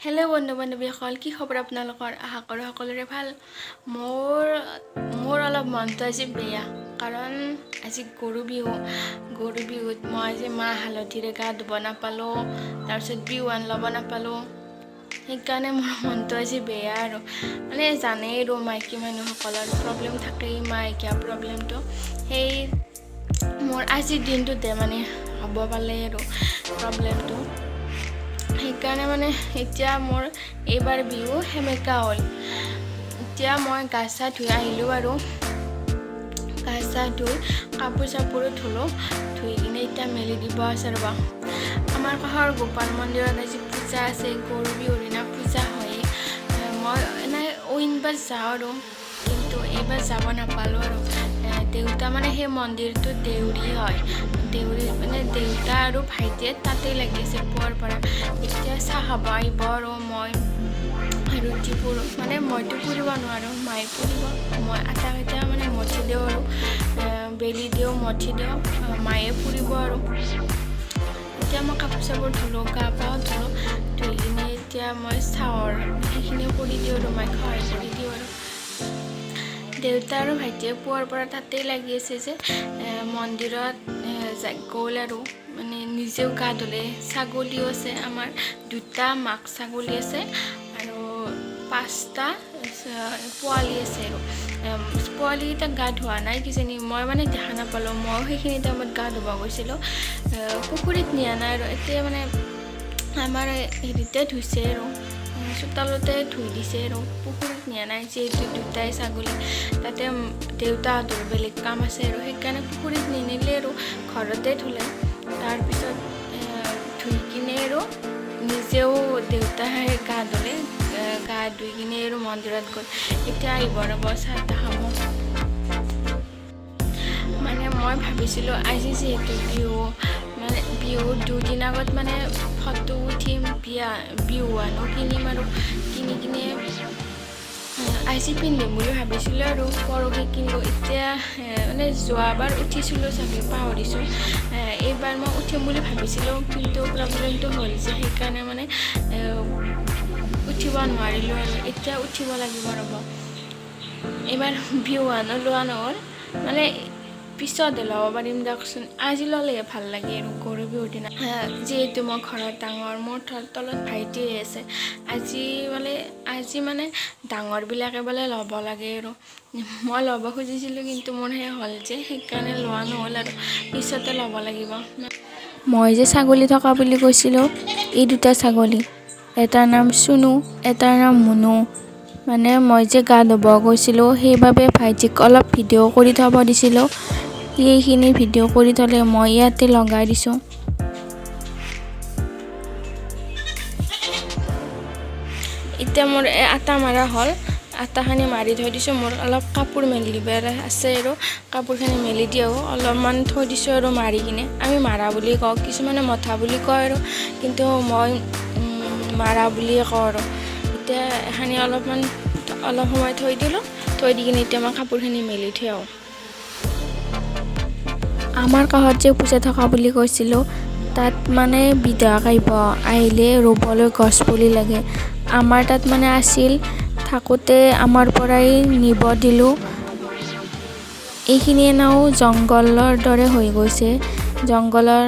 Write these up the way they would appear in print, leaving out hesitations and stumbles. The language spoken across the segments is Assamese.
হেল্ল' বন্ধু বান্ধৱীসকল, কি খবৰ আপোনালোকৰ? আশা কৰোঁ সকলোৰে ভাল। মোৰ অলপ মনটো আজি বেয়া, কাৰণ আজি গৰু বিহুত মই আজি মাহ হালধিৰে গা ধুব নাপালোঁ, তাৰপিছত বিহুৱান ল'ব নাপালোঁ। সেইকাৰণে মোৰ মনটো আজি বেয়া আৰু মানে জানেই আৰু মাইকী মানুহসকলৰ প্ৰব্লেম থাকেই, মাইকীয়া প্ৰব্লেমটো। সেই মোৰ আজিৰ দিনটোতে মানে হ'ব পালে আৰু প্ৰব্লেমটো। সেইকাৰণে মানে এতিয়া মোৰ এইবাৰ বিহু সেমেকা হ'ল। এতিয়া মই গা চা ধুই আহিলোঁ আৰু গা চা ধুই কাপোৰ চাপোৰো ধুলোঁ, ধুই কিনে এতিয়া মেলি দিব আছে ৰ'বা। আমাৰ কাষৰ গোপাল মন্দিৰত আজি পূজা আছে, গৰু বিহুৰ দিনা পূজা হয়। মই এনেই অইনবাৰ যাওঁ আৰু, কিন্তু এইবাৰ যাব নাপালোঁ আৰু। দেউতা মানে সেই মন্দিৰটো দেউৰী হয়, মানে দেউতা আৰু ভাইটিয়ে তাতেই লাগিছে পুৱাৰ পৰা। এতিয়া চাহ খাব আহিব আৰু মই ৰুটি পুৰোঁ, মানে মইতো পুৰিব নোৱাৰোঁ, মায়ে পুৰিব। মই আটাকেইটা মানে মঠি দিওঁ আৰু বেলি দিওঁ, মঠি দিওঁ, মায়ে পুৰিব আৰু। এতিয়া মই কাপোৰ চাপোৰ ধুলোঁ, গা পাও ধুলোঁ, ধুই কিনে এতিয়া মই চাহৰ সেইখিনি কৰি দিওঁ আৰু মাক সহায় কৰি দিওঁ আৰু। দেউতা আৰু ভাইটিয়ে পুৱাৰ পৰা তাতেই লাগি আছে যে মন্দিৰত গ'ল আৰু মানে নিজেও গা ধুলে। ছাগলীও আছে আমাৰ, 2টা মাক ছাগলী আছে আৰু 5টা পোৱালি আছে আৰু। পোৱালিকেইটা গা ধোৱা নাই কিজানি, মই মানে দেখা নাপালোঁ। ময়ো সেইখিনি টাইমত গা ধুব গৈছিলোঁ, পুখুৰীত নিয়া নাই আৰু। এতিয়া মানে আমাৰ হেৰিতে ধুইছে আৰু, চোতালতে ধুই দিছে আৰু, পুখুৰীত নিয়া নাই যিহেতু 2টাই ছাগলী। তাতে দেউতাহঁতৰ বেলেগ কাম আছে আৰু সেইকাৰণে পুখুৰীত নিনিলে আৰু ঘৰতে ধুলে। তাৰপিছত ধুই কিনে আৰু নিজেও দেউতাই গা ধুলে, গা ধুই কিনে আৰু মন্দিৰত গ'ল। এতিয়া আহিব ৰ'ব, চাহ তাহ খাব। মানে মই ভাবিছিলোঁ আজি যিহেতু বিহু, মানে বিহুৰ 2 দিন আগত মানে ফটো উঠিম, বিহুৱানো কিনিম আৰু কিনি কিনে আজি পিন্ধিম বুলি ভাবিছিলোঁ আৰু পৰহি কিনিলোঁ। এতিয়া মানে যোৱাবাৰ উঠিছিলোঁ চাগে, পাহৰিছোঁ। এইবাৰ মই উঠিম বুলি ভাবিছিলোঁ, কিন্তু প্ৰব্লেমটো হ'ল যে সেইকাৰণে মানে উঠিব নোৱাৰিলোঁ আৰু। এতিয়া উঠিব লাগিব ৰ'ব। এইবাৰ বিহুৱানো লোৱা নহ'ল, মানে পিছতহে ল'ব পাৰিম দিয়কচোন। আজি ল'লেহে ভাল লাগে আৰু গৰু বিহুৰ দিনা। যিহেতু মই ঘৰত ডাঙৰ, মোৰ তলত ভাইটি আছে। আজি মানে ডাঙৰবিলাকে বোলে ল'ব লাগে আৰু। মই ল'ব খুজিছিলোঁ, কিন্তু মোৰ সেই হ'ল যে সেইকাৰণে লোৱা নহ'ল আৰু, পিছতে ল'ব লাগিব। মই যে ছাগলী থকা বুলি কৈছিলোঁ, এই 2টা ছাগলী, এটাৰ নাম চুনু, এটাৰ নাম মুনু। মানে মই যে গা ধুব গৈছিলোঁ, সেইবাবে ভাইটিক অলপ ভিডিঅ' কৰি থ'ব দিছিলোঁ। সেইখিনি ভিডিঅ' কৰি থ'লে মই ইয়াতে লগাই দিছোঁ। এতিয়া মোৰ আটা মাৰা হ'ল, আটাখিনি মাৰি থৈ দিছোঁ। মোৰ অলপ কাপোৰ মেলি দিব আছে আৰু কাপোৰখিনি মেলি দিওঁ, অলপমান থৈ দিছোঁ আৰু মাৰি কিনে। আমি মাৰা বুলি কওঁ, কিছুমানে মঠা বুলি কয় আৰু, কিন্তু মই মাৰা বুলিয়ে কওঁ আৰু। এতিয়া এখানি অলপ সময় থৈ দিলোঁ, থৈ দি কিনে এতিয়া মই কাপোৰখিনি মেলি থৈ আহোঁ। আমাৰ কাষত যে পূজা থকা বুলি কৈছিলোঁ, তাত মানে বিধায়ক আহিলে ৰুবলৈ গছ পুলি লাগে। আমাৰ তাত মানে আছিল, থাকোঁতে আমাৰ পৰাই নিব দিলোঁ। এইখিনি এনেও জংঘলৰ দৰে হৈ গৈছে, জংঘলৰ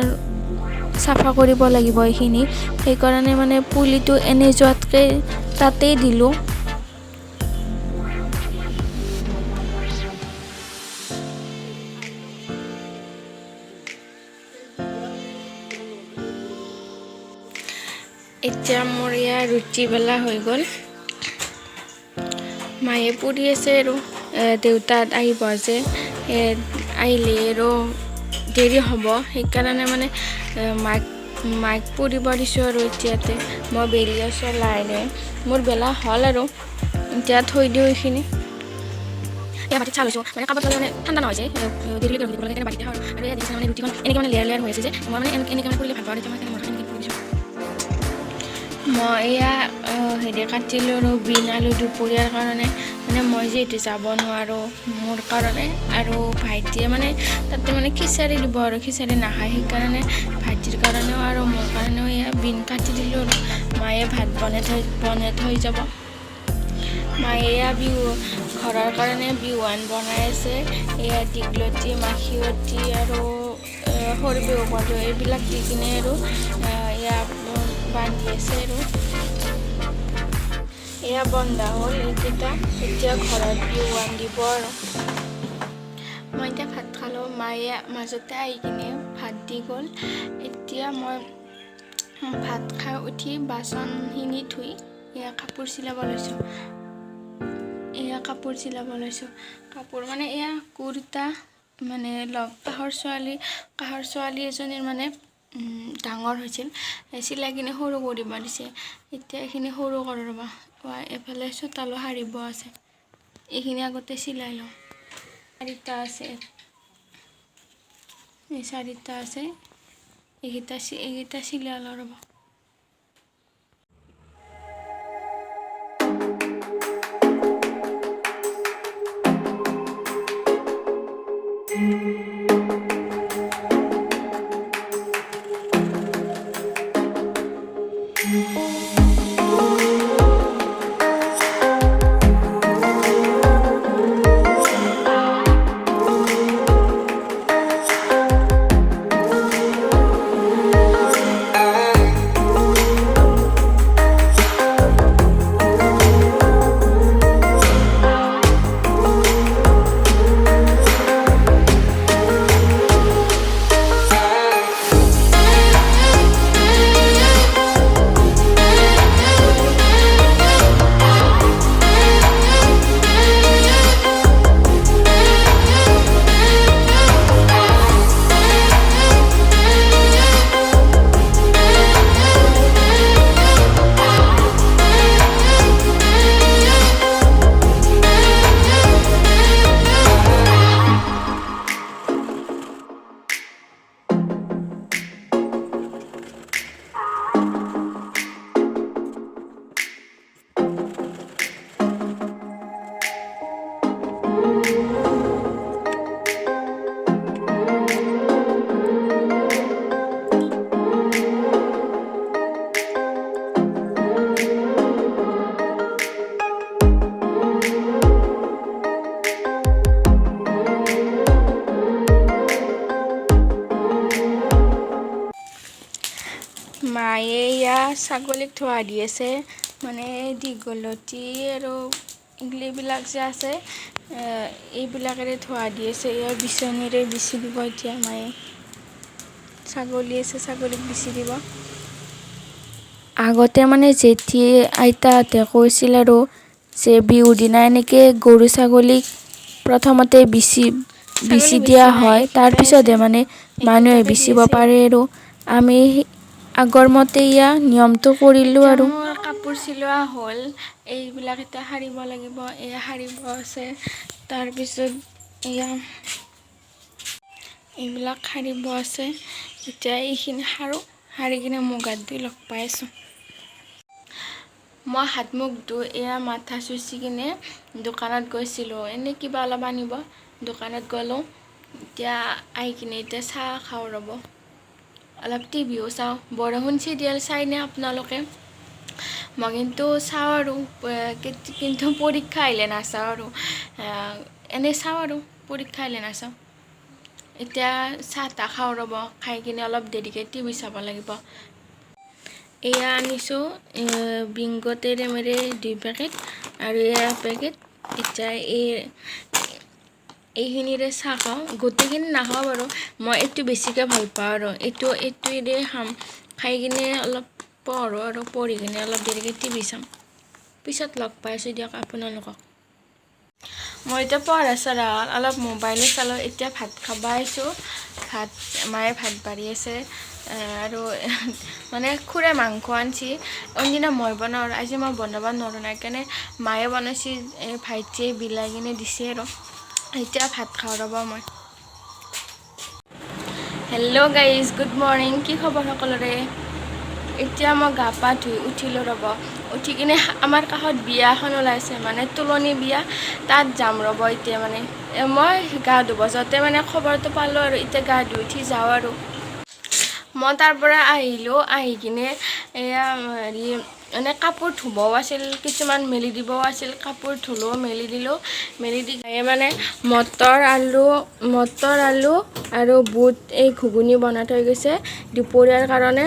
চাফা কৰিব লাগিব এইখিনি। সেইকাৰণে মানে পুলিটো এনে যোৱাতকৈ তাতেই দিলোঁ। এতিয়া মোৰ ইয়াৰ ৰুটি বেলা হৈ গ'ল, মায়ে পুৰি আছে আৰু দেউতাত আহিব যে, আহিলে আৰু দেৰি হ'ব। সেইকাৰণে মানে মাক পুৰিব দিছোঁ আৰু এতিয়াতে মই বেলি আছোঁ লাহে লাহে। মোৰ বেলা হ'ল আৰু এতিয়া থৈ দিওঁ এইখিনি। বাটিত চাহ লৈছোঁ, মানে কাপত মানে ঠাণ্ডা নহয় যে, দেৰিলৈকে ৰখি দিব লাগে, বাটিতে খাওঁ। আৰু ইয়াত দেখিছে মানে ৰুটিখন এনেকৈ মানে লেয়াৰ হৈ আছে যে, মই মানে এনেকৈ মানে কৰিলে ভাল পাওঁ। এতিয়া মই এনেকৈ কৰি দিছোঁ। মই এয়া হেৰি কাটিলোঁ আৰু বিন আলু দুপৰীয়াৰ কাৰণে। মানে মই যিহেতু যাব নোৱাৰোঁ মোৰ কাৰণে, আৰু ভাইটিয়ে মানে তাতে মানে খিচাৰি দিব আৰু খিচাৰি নাখায়, সেইকাৰণে ভাইটিৰ কাৰণেও আৰু মোৰ কাৰণেও এয়া বিন কাটি দিলোঁ আৰু মায়ে ভাত বনাই থৈ যাব। মায়ে এয়া বিহু ঘৰৰ কাৰণে বিহুৱান বনাই আছে। এয়া দীঘলতি, মাখিয়তী আৰু সৰু বিহু কটো এইবিলাক দি কিনে আৰু এয়া বান্ধি আছে আৰু এয়া বন্ধা হ'ল এইকেইটা। এতিয়া ঘৰত বিহুৱান দিব আৰু মই এতিয়া ভাত খালোঁ। মায়ে মাজতে আহি কিনে ভাত দি গ'ল। এতিয়া মই ভাত খাই উঠি বাচনখিনি ধুই এয়া কাপোৰ চিলাব লৈছোঁ। কাপোৰ মানে এয়া কুৰ্তা, মানে কাষৰ ছোৱালী এজনীৰ মানে ডাঙৰ হৈছিল, চিলাই কিনে সৰু কৰিব দিছে। এতিয়া এইখিনি সৰু কৰোঁ ৰ'বা। এফালে চোতালো সাৰিব আছে, এইখিনি আগতে চিলাই লওঁ। চাৰিটা আছে, এইকেইটা চিলাই লওঁ ৰ'বা। মায়ে এয়া ছাগলীক ধোৱা দি আছে, মানে দীঘলতি আৰু এইবিলাক যে আছে এইবিলাকেৰে ধোৱা দি আছে। এয়া বিচনীৰে বিচি দিব এতিয়া মায়ে। ছাগলী আছে, ছাগলীক বিচি দিব। আগতে মানে জেঠী আইতাহঁতে কৈছিল আৰু যে বিহুৰ দিনা এনেকৈ গৰু ছাগলীক প্ৰথমতে বিচি দিয়া হয়, তাৰপিছতহে মানে মানুহে বিচিব পাৰে। আৰু আমি আগৰ মতে এয়া নিয়মটো কৰিলোঁ আৰু কাপোৰ চিলোৱা হ'ল। এইবিলাক এতিয়া সাৰিব লাগিব, এয়া সাৰিব আছে। তাৰপিছত এয়া এইবিলাক সাৰিব আছে। এতিয়া এইখিনি সাৰি কিনে মুখ হাত ধুই লগ পাই আছোঁ। মই হাত মুখ ধুই এয়া মাথা চুচি কিনে দোকানত গৈছিলোঁ, এনেই কিবা অলপ আনিব। দোকানত গ'লোঁ। এতিয়া আহি কিনে এতিয়া চাহ খাওঁ ৰ'ব, অলপ টিভিও চাওঁ। বৰষুণ চিৰিয়েল চাইনে আপোনালোকে? মই কিন্তু চাওঁ আৰু কিন্তু পৰীক্ষা আহিলে নাচাওঁ আৰু এনেই চাওঁ আৰু পৰীক্ষা আহিলে নাচাওঁ। এতিয়া চাহ তাহ খাওঁ ৰ'ব, খাই কিনে অলপ দেৰিকৈ টিভি চাব লাগিব। এয়া আনিছোঁ বিংগো তেৰে মেৰে 2 পেকেট আৰু এয়া পেকেট। এতিয়া এইখিনিৰে চাহ খাওঁ, গোটেইখিনি নাখাওঁ বাৰু। মই এইটো বেছিকৈ ভাল পাওঁ আৰু এইটোৰে খাম। খাই কিনে অলপ পঢ়োঁ আৰু পঢ়ি কিনে অলপ দেৰিকৈ টিভি চাম। পিছত লগ পাইছোঁ দিয়ক আপোনালোকক। মই এতিয়া পঢ়া চৰা হ'ল, অলপ মোবাইলো চালোঁ। এতিয়া ভাত খাব আহিছোঁ। মায়ে ভাত বাঢ়ি আছে আৰু মানে খুৰাই মাংস আনিছে। অন্যদিনা মই বনাওঁ, আজি মই বনাব নোৱাৰোঁ, সেইকাৰণে মায়ে বনাইছে। ভাইটিয়ে বিলাই কিনে দিছে আৰু এতিয়া ভাত খাওঁ ৰ'ব মই। Hello' guys, good morning. কি খবৰ সকলোৰে? এতিয়া মই গা পা ধুই উঠিলোঁ ৰ'ব। উঠি কিনে আমাৰ কাষত বিয়া এখন ওলাইছে, মানে তোলনি বিয়া। তাত যাম ৰ'ব। এতিয়া মানে মই গা ধুব যাওঁতে মানে খবৰটো পালোঁ আৰু এতিয়া গা ধুই উঠি যাওঁ আৰু মই তাৰ পৰা আহিলোঁ, আহি কিনে এয়া হেৰি মানে কাপোৰ ধুবও আছিল, কিছুমান মেলি দিবও আছিল, কাপোৰ ধুলোঁ, মেলি দিলোঁ, মেলি দি মানে মটৰ আলু আৰু বুট এই ঘুগুনি বনাই থৈ গৈছে দুপৰীয়াৰ কাৰণে।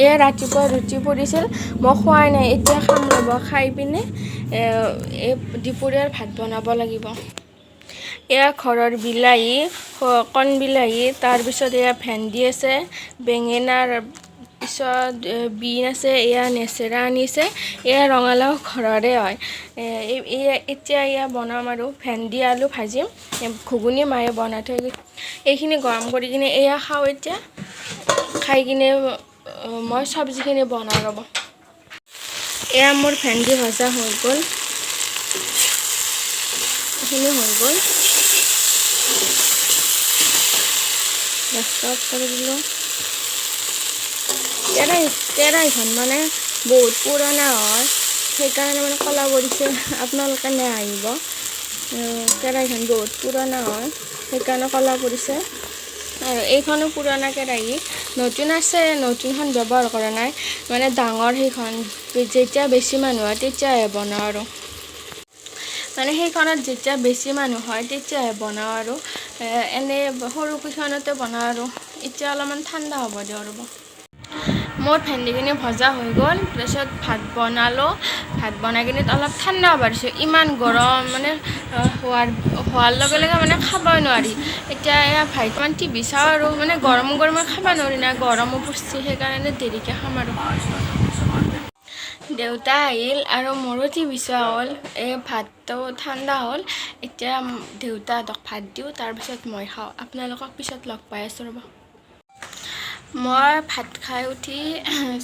এয়া ৰাতিপুৱা ৰুটি পৰিছিল, মই খোৱাই নাই, এতিয়া খাম ৰ'ব, খাই পিনে এই দুপৰীয়াৰ ভাত বনাব লাগিব। এয়া ঘৰৰ বিলাহী, কণ বিলাহী, তাৰপিছত এয়া ভেন্দি আছে, বেঙেনাৰ পিছত বিন আছে, এয়া নেচেৰা আনিছে, এয়া ৰঙালাও ঘৰৰে হয়। এতিয়া এয়া বনাম আৰু ভেন্দি আলু ভাজিম, ঘুগুনি মায়ে বনাই থৈ গৈছে। এইখিনি গৰম কৰি কিনে এয়া খাওঁ এতিয়া, খাই কিনে মই চব্জিখিনি বনাওঁ ৰ'ব। এয়া মোৰ ভেন্দি ভজা হৈ গ'ল, এইখিনি হৈ গ'ল, গেছটো অফ কৰি দিলোঁ। কেৰাহীখন মানে বহুত পুৰণা হয়, সেইকাৰণে মানে ক'লা পৰিছে, আপোনালোকে নাহাঁহিব। কেৰাহীখন বহুত পুৰণা হয়, সেইকাৰণে ক'লা পৰিছে। আৰু এইখনো পুৰণা কেৰাহী, নতুন আছে, নতুনখন ব্যৱহাৰ কৰা নাই, মানে ডাঙৰ সেইখন যেতিয়া বেছি মানুহ হয় তেতিয়াহে বনাওঁ আৰু। মানে সেইখনত যেতিয়া বেছি মানুহ হয় তেতিয়াহে বনাওঁ আৰু, এনেই সৰু কেইখনতে বনাওঁ আৰু। এতিয়া অলপমান ঠাণ্ডা হ'ব দিয়ক ৰ'ব। মোৰ ভেন্দিখিনি ভজা হৈ গ'ল, তাৰপিছত ভাত বনালোঁ, ভাত বনাই কিনে অলপ ঠাণ্ডা হ'ব দিছোঁ, ইমান গৰম মানে হোৱাৰ লগে লগে মানে খাবই নোৱাৰি। এতিয়া এয়া ভাইকমান টিভি চাওঁ আৰু, মানে গৰম খাব নোৱাৰি না, গৰমো পৰিছে, সেইকাৰণে দেৰিকৈ খাম আৰু। দেউতা আহিল আৰু মোৰো টিভি চোৱা হ'ল, এই ভাতটো ঠাণ্ডা হ'ল, এতিয়া দেউতাহঁতক ভাত দিওঁ, তাৰপিছত মই খাওঁ। আপোনালোকক পিছত লগ পাই আছোঁ ৰ'ব। মই ভাত খাই উঠি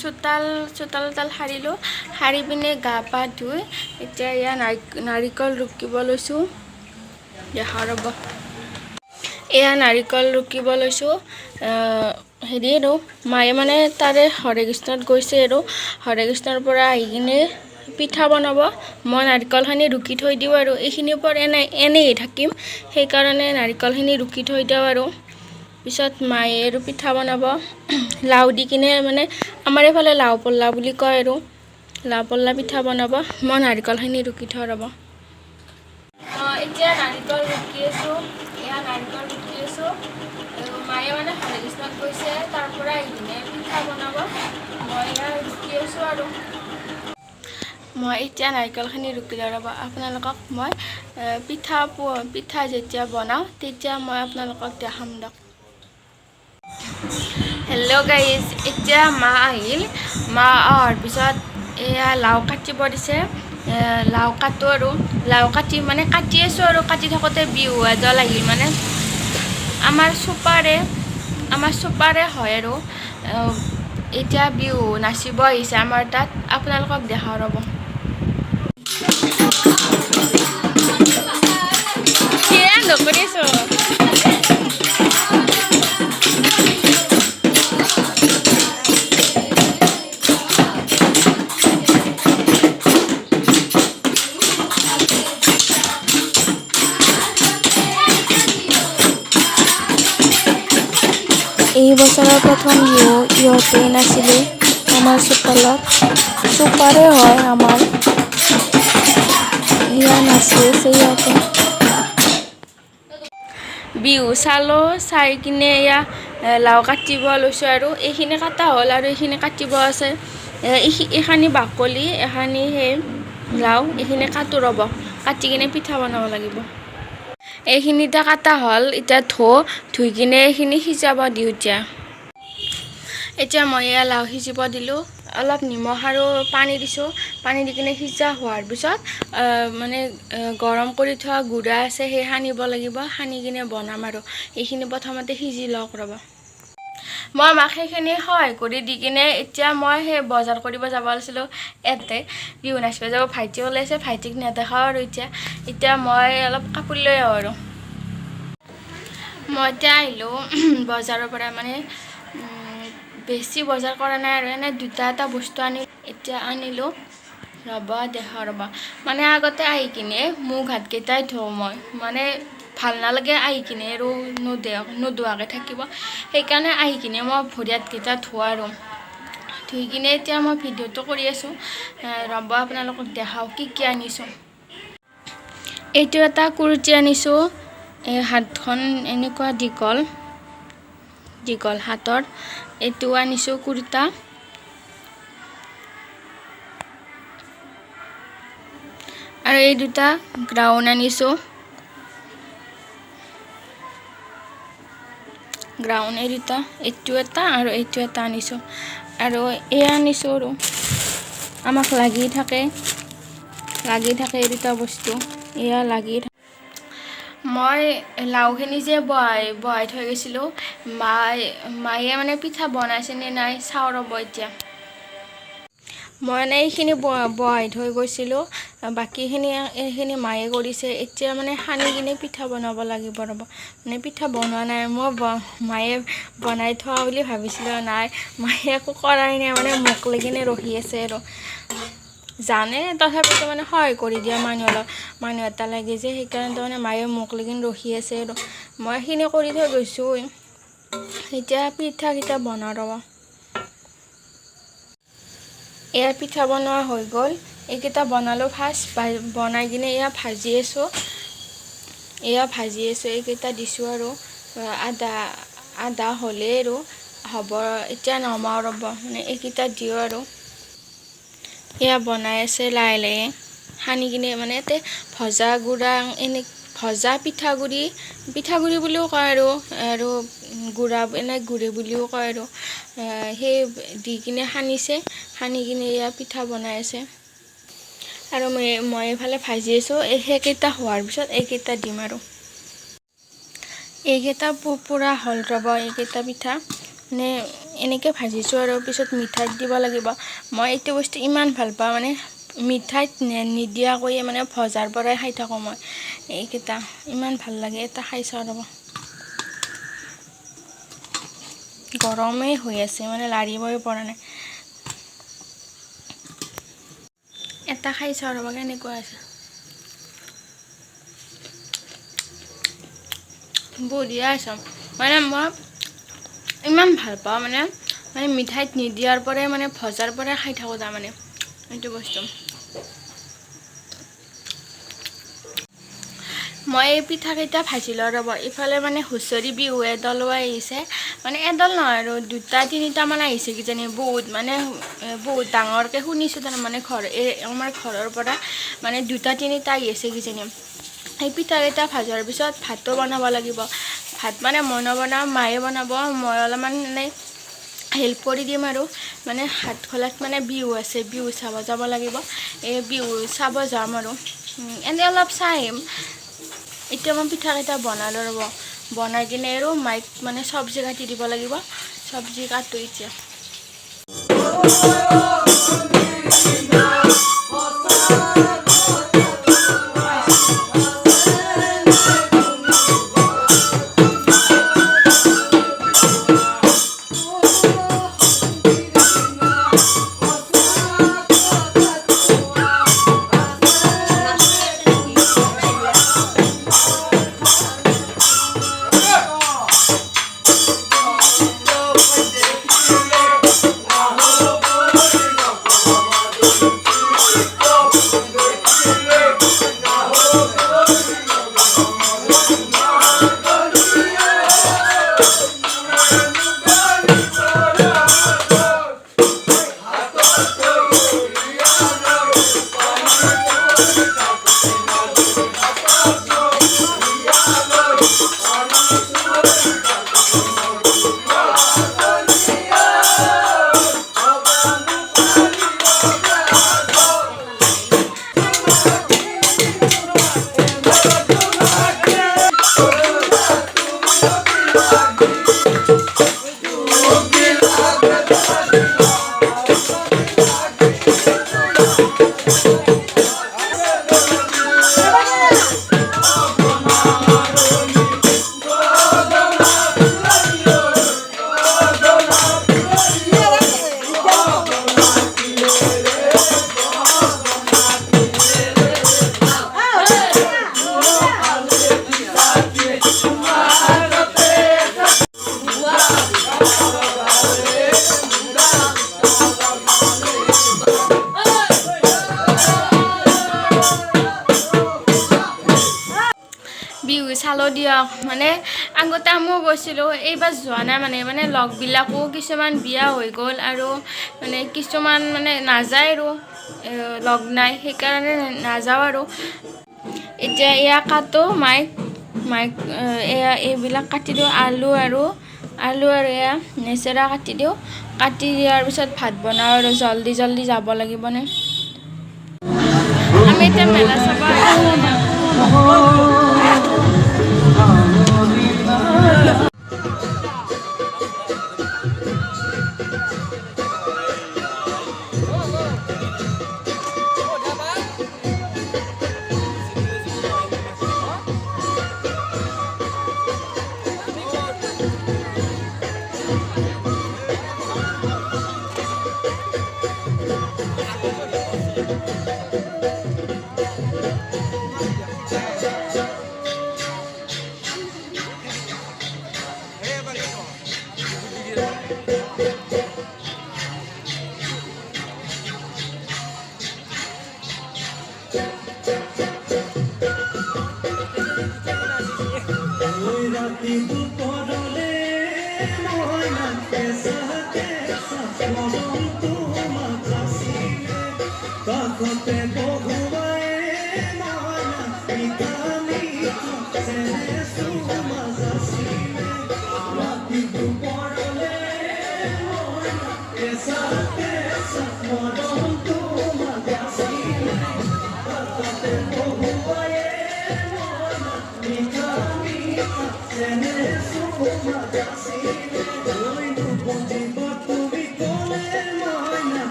চোতাল সাৰিলোঁ, সাৰি পিনে গা পা ধুই এতিয়া এয়া নাৰিকল ৰুকিব লৈছোঁ, দেখা ৰ'ব। এয়া নাৰিকল ৰুকিব লৈছোঁ, হেৰি আৰু মায়ে মানে তাৰে হৰে কৃষ্ণত গৈছে আৰু, হৰে কৃষ্ণৰ পৰা আহি কিনে পিঠা বনাব, মই নাৰিকলখিনি ৰুকি থৈ দিওঁ আৰু, এইখিনিৰ পৰা এনেই থাকিম, সেইকাৰণে নাৰিকলখিনি ৰুকি থৈ দিওঁ আৰু। পিছত মায়ে আৰু পিঠা বনাব, লাও দি কিনে, মানে আমাৰ এইফালে লাও পল্লা বুলি কয় আৰু, লাও পল্লা পিঠা বনাব, মই নাৰিকলখিনি ৰুকি থওঁ ৰ'ব। এতিয়া নাৰিকল ৰুকি আছোঁ, মায়ে মানে হৰে কৃষ্ণত গৈছে, তাৰ পৰা আহি কিনে পিঠা বনাব, মই এয়া ৰুকি আছোঁ আৰু। মই এতিয়া নাৰিকলখিনি ৰুকিলোঁ ৰ'ব, আপোনালোকক মই পিঠা যেতিয়া বনাওঁ তেতিয়া মই আপোনালোকক দেখাম দিয়ক। হেল্ল' গাইজ, এতিয়া মা আহিল, মা অহাৰ পিছত এয়া লাও কাটিব দিছে, লাও কাটোঁ আৰু, লাও কাটি আছোঁ আৰু, কাটি থাকোঁতে বিহু এডাল আহিল, মানে আমাৰ চুপাৰে হয় আৰু, এতিয়া বিহু নাচিব আহিছে আমাৰ তাত, আপোনালোকক দেখাওঁ ৰ'ব। এই বছৰৰ প্ৰথম বিহু ইহঁতেই নাছিলে আমাৰ চোতালত, চুপাৰে হয় আমাৰ, এয়া নাচি আছে ইহঁতে। বিহু চালোঁ, চাই কিনে এয়া লাও কাটিব লৈছোঁ আৰু, এইখিনি কটা হ'ল আৰু এইখিনি কাটিব আছে, এইখিনি বাকলি, এইখিনি সেই লাও, এইখিনি কাটোঁ ৰ'ব, কাটি কিনে পিঠা বনাব লাগিব। এইখিনিতে কাটা হ'ল, এতিয়া ধুই কিনে এইখিনি সিজাব দিওঁ এতিয়া মই এয়া লাও সিজিব দিলোঁ, অলপ নিমখ আৰু পানী দিছোঁ, পানী দি কিনে সিজা হোৱাৰ পিছত মানে গৰম কৰি থোৱা গুড়া আছে, সেই সানিব লাগিব, সানি কিনে বনাম আৰু। এইখিনি প্ৰথমতে সিজি লওক ৰ'ব। মই মাক সেইখিনি সহায় কৰি দি কিনে এতিয়া মই সেই বজাৰ কৰিব যাব লৈছিলোঁ, ইয়াতে বিহু নাচিব যাব ভাইটি ওলাইছে, ভাইটিক নেদেখাওঁ আৰু এতিয়া মই অলপ কাপোৰ লৈ আহোঁ আৰু। মই এতিয়া আহিলোঁ বজাৰৰ পৰা, মানে বেছি বজাৰ কৰা নাই আৰু, এনেই এটা বস্তু আনিলোঁ ৰ'ব, দেখা ৰ'ব, মানে আগতে আহি কিনে মুখ হাতকেইটাই ধুওঁ মই, মানে ভাল নালাগে আহি কিনে আৰু নোধোৱাকৈ থাকিব। সেইকাৰণে আহি কিনে মই ভৰি হাতকেইটা ধোৱা আৰু ধুই কিনে এতিয়া মই ভিডিঅ'টো কৰি আছোঁ। ৰ'ব আপোনালোকক দেখাওঁ কি কি আনিছোঁ। এইটো এটা কুৰ্তি আনিছোঁ। এই হাতখন এনেকুৱা দীঘল হাতৰ। এইটো আনিছোঁ কুৰ্তা। আৰু এই দুটা গ্ৰাউন আনিছোঁ। গ্ৰাউন এই দুটা, এইটো এটা আৰু এইটো এটা আনিছোঁ। আৰু এয়া আনিছোঁ আৰু আমাক লাগি থাকে এই দুটা বস্তু। এয়া লাগি থাকে। মই লাওখিনি যে বহাই থৈ গৈছিলোঁ, মায়ে মানে পিঠা বনাইছে নে নাই চাওঁ ৰ'ব এতিয়া। মই মানে এইখিনি বহাই থৈ গৈছিলোঁ, এইখিনি মায়ে কৰিছে। এতিয়া মানে সানি কিনে পিঠা বনাব লাগিব ৰ'ব। মানে পিঠা বনোৱা নাই, মই মায়ে বনাই থোৱা বুলি ভাবিছিলোঁ, নাই মায়ে একো কৰাই নাই, মানে মোক লৈ কিনে ৰখি আছে আৰু জানে। তথাপিতো মানে সহায় কৰি দিয়া মানুহ এটা লাগে যে, সেইকাৰণে তাৰমানে মায়ে মোক লৈ কিনে ৰখি আছে আৰু মই এইখিনি কৰি থৈ গৈছোঁ। এতিয়া পিঠাকেইটা বনাওঁ ৰ'ব। এয়া পিঠা বনোৱা হৈ গ'ল। এইকেইটা বনালোঁ ফাৰ্ষ্ট, বনাই কিনে এয়া ভাজি আছোঁ। এইকেইটা দিছোঁ আৰু আধা হ'লে আৰু হ'ব। এতিয়া নমাওঁ ৰ'ব, মানে এইকেইটা দিওঁ আৰু এয়া বনাই আছে লাহে লাহে সানি কিনে। মানে ইয়াতে ভজা পিঠাগুড়ি বুলিও কয় আৰু গুড়ি বুলিও কয় আৰু সেই দি কিনে সানি কিনে এয়া পিঠা বনাই আছে। আৰু মই এইফালে ভাজি আছোঁ। সেইকেইটা হোৱাৰ পিছত এইকেইটা দিম আৰু এইকেইটা পূৰা হ'ল ৰ'ব। এইকেইটা পিঠা মানে এনেকৈ ভাজিছোঁ আৰু পিছত মিঠাইত দিব লাগিব। মই এইটো বস্তু ইমান ভাল পাওঁ, মানে মিঠাইত নিদিয়াকৈয়ে মানে ভজাৰ পৰাই খাই থাকোঁ মই। এইকেইটা ইমান ভাল লাগে। এটা খাই চাওঁ ৰ'ব। গৰমেই হৈ আছে, মানে লাৰিবই পৰা নাই। এটা খাই চাওঁ ৰ'ব কেনেকুৱা আছে। বঢ়িয়া আছে। মানে মই ইমান ভাল পাওঁ, মানে মিঠাইত নিদিয়াৰ পৰাই, মানে ভজাৰ পৰাই খাই থাকোঁ তাৰমানে এইটো বস্তু। মই এই পিঠাকেইটা ভাজি লওঁ ৰ'ব। ইফালে মানে হুঁচৰি বিহু এদলো আহিছে, মানে এদল নহয় আৰু 2-3টামান আহিছে কিজানি। বহুত ডাঙৰকৈ শুনিছোঁ তাৰমানে আমাৰ ঘৰৰ পৰা মানে 2-3টা আহি আছে কিজানি। এই পিঠাকেইটা ভাজাৰ পিছত ভাতো বনাব লাগিব। ভাত মানে মই নবনাওঁ, মায়ে বনাব। মই অলপমান মানে হেল্প কৰি দিম আৰু মানে হাটখোলাত মানে বিহু আছে, বিহু চাব যাব লাগিব। এই বিহু চাব যাম আৰু এনেই অলপ চাই আহিম। এতিয়া মই পিঠাকেইটা বনালোঁ ৰ'ব। বনাই কিনে আৰু মাইক মানে চব্জি কাটি দিব লাগিব। চব্জি কাটো এতিয়া। দিয়ক মানে আগতে আমিও গৈছিলোঁ এইবাৰ যোৱা নাই মানে লগবিলাকো কিছুমান বিয়া হৈ গ'ল আৰু মানে কিছুমান মানে নাযায় আৰু লগ নাই সেইকাৰণে নাযাওঁ আৰু এতিয়া এয়া কাটো মাইক এয়া এইবিলাক কাটি দিওঁ আলু আৰু এয়া নেচেৰা কাটি দিওঁ কাটি দিয়াৰ পিছত ভাত বনাওঁ আৰু জল্দি যাব লাগিব নে আমি এতিয়া মেলা চাব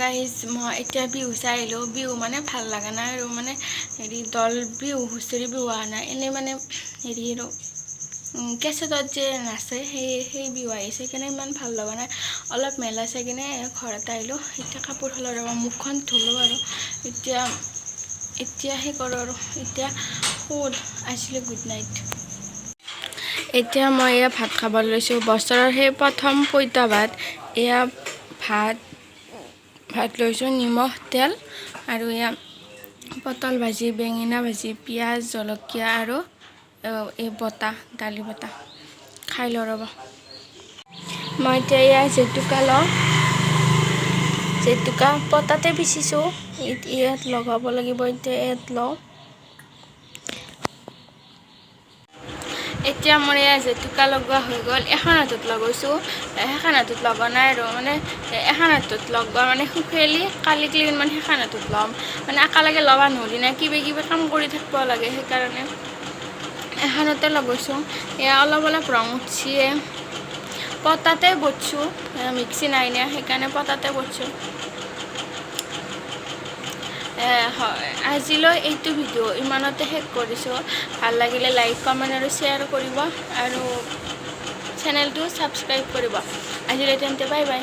গাইজ মই এতিয়া বিহু চাই আহিলোঁ বিহু মানে ভাল লগা নাই আৰু মানে হেৰি দল বিহু হুঁচৰি বিহু অহা নাই এনেই মানে হেৰি আৰু কেছেটত যে নাচে সেই বিহু আহিছে সেইকাৰণে ইমান ভাল লগা নাই অলপ মেলা চাই কিনে ঘৰত আহিলোঁ এতিয়া কাপোৰ সলাই ৰ'বা মুখখন ধুলোঁ আৰু এতিয়া সেই কৰোঁ আৰু এতিয়া শুল আহিছিলোঁ গুড নাইট এতিয়া মই এয়া ভাত খাব লৈছোঁ বছৰৰ সেই প্ৰথম পইতা ভাত এয়া ভাত লৈছোঁ, নিমখ তেল আৰু এয়া পটল ভাজি, বেঙেনা ভাজি, পিঁয়াজ, জলকীয়া আৰু এই বটা, দালি বটা। খাই লওঁ ৰ'ব। মই এতিয়া এয়া জেতুকা লওঁ, জেতুকা পটাতে পিচিছোঁ, ইয়াত লগাব লাগিব। এতিয়া ইয়াত লওঁ। এতিয়া মোৰ এয়া জেতুকা লগোৱা হৈ গ'ল। এখন হাতত লগাইছোঁ, সেইখন হাতত লগোৱা নাই আৰু মানে এখন হাতত লগোৱা মানে শুকালি কালিক লেগি মানে সেইখন হাতত ল'ম, মানে একেলগে ল'বা নহ'লি না, কিবা কাম কৰি থাকিব লাগে, সেইকাৰণে এখনতে লগাইছোঁ। এয়া অলপ অলপ ৰং উঠিছে, পটাতে বটছোঁ, মিক্সি নাই নিয়া, সেইকাৰণে পটাতে বটছোঁ। আজিলৈ এইটো ভিডিঅ' ইমানতে শেষ কৰিছোঁ। ভাল লাগিলে লাইক, কমেণ্ট আৰু শ্বেয়াৰ কৰিব আৰু চেনেলটো ছাবস্ক্ৰাইব কৰিব। আজিলৈ তেন্তে বাই বাই।